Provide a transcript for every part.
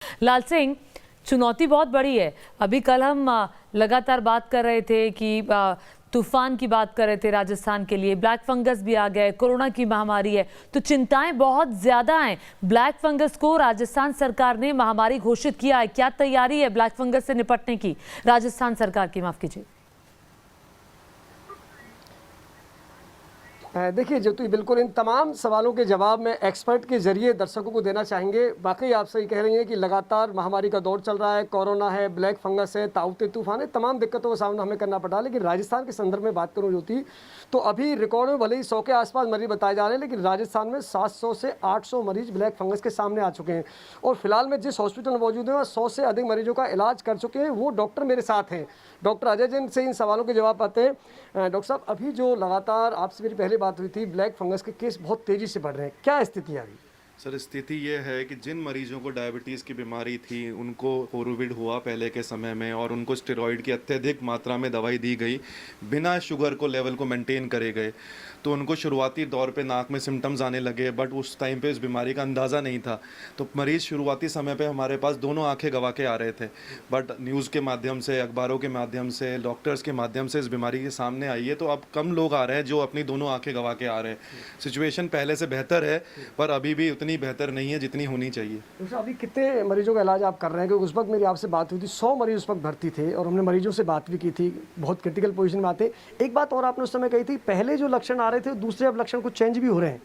लाल सिंह, चुनौती बहुत बड़ी है। अभी कल हम लगातार बात कर रहे थे कि तूफान की बात कर रहे थे राजस्थान के लिए, ब्लैक फंगस भी आ गया, कोरोना की महामारी है, तो चिंताएं बहुत ज्यादा हैं। ब्लैक फंगस को राजस्थान सरकार ने महामारी घोषित किया है। क्या तैयारी है ब्लैक फंगस से निपटने की राजस्थान सरकार की? माफ कीजिए। देखिए ज्योति, बिल्कुल इन तमाम सवालों के जवाब में एक्सपर्ट के जरिए दर्शकों को देना चाहेंगे। वाकई आप सही कह रही हैं कि लगातार महामारी का दौर चल रहा है, कोरोना है, ब्लैक फंगस है, ताउते तूफान है, तमाम दिक्कतों का सामना हमें करना पड़ा। लेकिन राजस्थान के संदर्भ में बात करूं ज्योति, तो अभी रिकॉर्ड में भले ही 100 के आसपास मरीज बताए जा रहे हैं, लेकिन राजस्थान में 700 से 800 मरीज ब्लैक फंगस के सामने आ चुके हैं। और फिलहाल में जिस हॉस्पिटल में मौजूद है वहाँ 100 से अधिक मरीजों का इलाज कर चुके हैं। वो डॉक्टर मेरे साथ हैं, डॉक्टर अजय जैन से इन सवालों के जवाब पाते हैं। डॉक्टर साहब, अभी जो लगातार आपसे मेरी पहले बात हुई थी, ब्लैक फंगस के केस बहुत तेजी से बढ़ रहे हैं, क्या स्थिति है अभी? सर, स्थिति ये है कि जिन मरीजों को डायबिटीज़ की बीमारी थी, उनको कोविड हुआ पहले के समय में और उनको स्टेरॉइड की अत्यधिक मात्रा में दवाई दी गई, बिना शुगर को लेवल को मेंटेन करे गए, तो उनको शुरुआती दौर पे नाक में सिम्टम्स आने लगे, बट उस टाइम पे इस बीमारी का अंदाज़ा नहीं था। तो मरीज़ शुरुआती समय पे हमारे पास दोनों आंखें गवा के आ रहे थे, बट न्यूज़ के माध्यम से, अखबारों के माध्यम से, डॉक्टर्स के माध्यम से इस बीमारी के सामने आई है। तो अब कम लोग आ रहे हैं जो अपनी दोनों आंखें गवा के आ रहे हैं। सिचुएशन पहले से बेहतर है, पर अभी भी उतनी बेहतर नहीं है जितनी होनी चाहिए। तो अभी कितने मरीजों का इलाज आप कर रहे हैं? क्योंकि उस वक्त मेरी आपसे बात हुई थी, 100 मरीज उस वक्त भर्ती थे और हमने मरीजों से बात भी की थी, बहुत क्रिटिकल पोजीशन में आते। एक बात और आपने उस समय कही थी, पहले जो लक्षण आ रहे थे दूसरे अब लक्षण कुछ चेंज भी हो रहे हैं।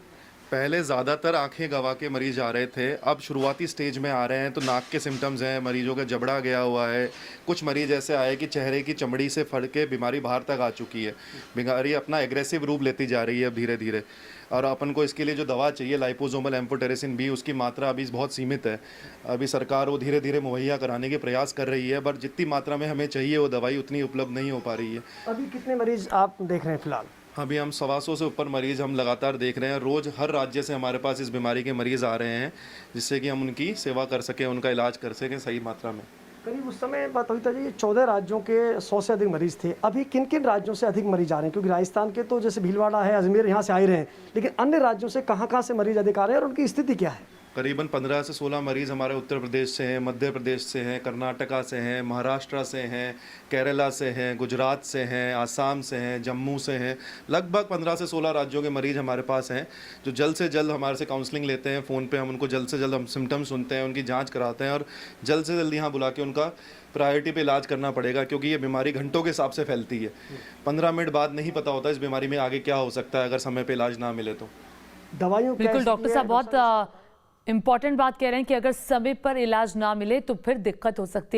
पहले ज़्यादातर आंखें गवा के मरीज आ रहे थे, अब शुरुआती स्टेज में आ रहे हैं तो नाक के सिम्टम्स हैं, मरीजों का जबड़ा गया हुआ है। कुछ मरीज ऐसे आए कि चेहरे की चमड़ी से फट के बीमारी बाहर तक आ चुकी है। बीमारी अपना एग्रेसिव रूप लेती जा रही है अब धीरे धीरे, और अपन को इसके लिए जो दवा चाहिए लाइपोसोमल एम्फोटेरेसिन बी, उसकी मात्रा अभी बहुत सीमित है। अभी सरकार वो धीरे धीरे मुहैया कराने के प्रयास कर रही है, बट जितनी मात्रा में हमें चाहिए वो दवाई उतनी उपलब्ध नहीं हो पा रही है। अभी कितने मरीज आप देख रहे हैं फिलहाल? अभी हम 125 से ऊपर मरीज़ हम लगातार देख रहे हैं। रोज़ हर राज्य से हमारे पास इस बीमारी के मरीज़ आ रहे हैं, जिससे कि हम उनकी सेवा कर सकें, उनका इलाज कर सकें सही मात्रा में। करीब उस समय बात हुई था जी, 14 राज्यों के 100 से अधिक मरीज थे। अभी किन किन राज्यों से अधिक मरीज आ रहे हैं? क्योंकि राजस्थान के तो जैसे भीलवाड़ा है, अजमेर, यहाँ से आ ही रहे हैं, लेकिन अन्य राज्यों से कहाँ से मरीज अधिक आ रहे हैं और उनकी स्थिति क्या है? करीबन 15 से 16 मरीज़ हमारे उत्तर प्रदेश से हैं, मध्य प्रदेश से हैं, कर्नाटका से हैं, महाराष्ट्र से हैं, केरला से हैं, गुजरात से हैं, आसाम से हैं, जम्मू से हैं। लगभग 15 से 16 राज्यों के मरीज़ हमारे पास हैं, जो जल्द से जल्द हमारे से काउंसलिंग लेते हैं। फ़ोन पे हम उनको जल्द से जल्द हम सिम्टम्स सुनते हैं, उनकी जांच कराते हैं और जल्द से जल्द यहाँ बुला के उनका प्रायोरिटी पे इलाज करना पड़ेगा, क्योंकि ये बीमारी घंटों के हिसाब से फैलती है। 15 मिनट बाद नहीं पता होता इस बीमारी में आगे क्या हो सकता है अगर समय पे इलाज ना मिले तो। दवाइयों बिल्कुल डॉक्टर साहब, बहुत इंपॉर्टेंट बात कह रहे हैं कि अगर समय पर इलाज ना मिले तो फिर दिक्कत हो सकती है।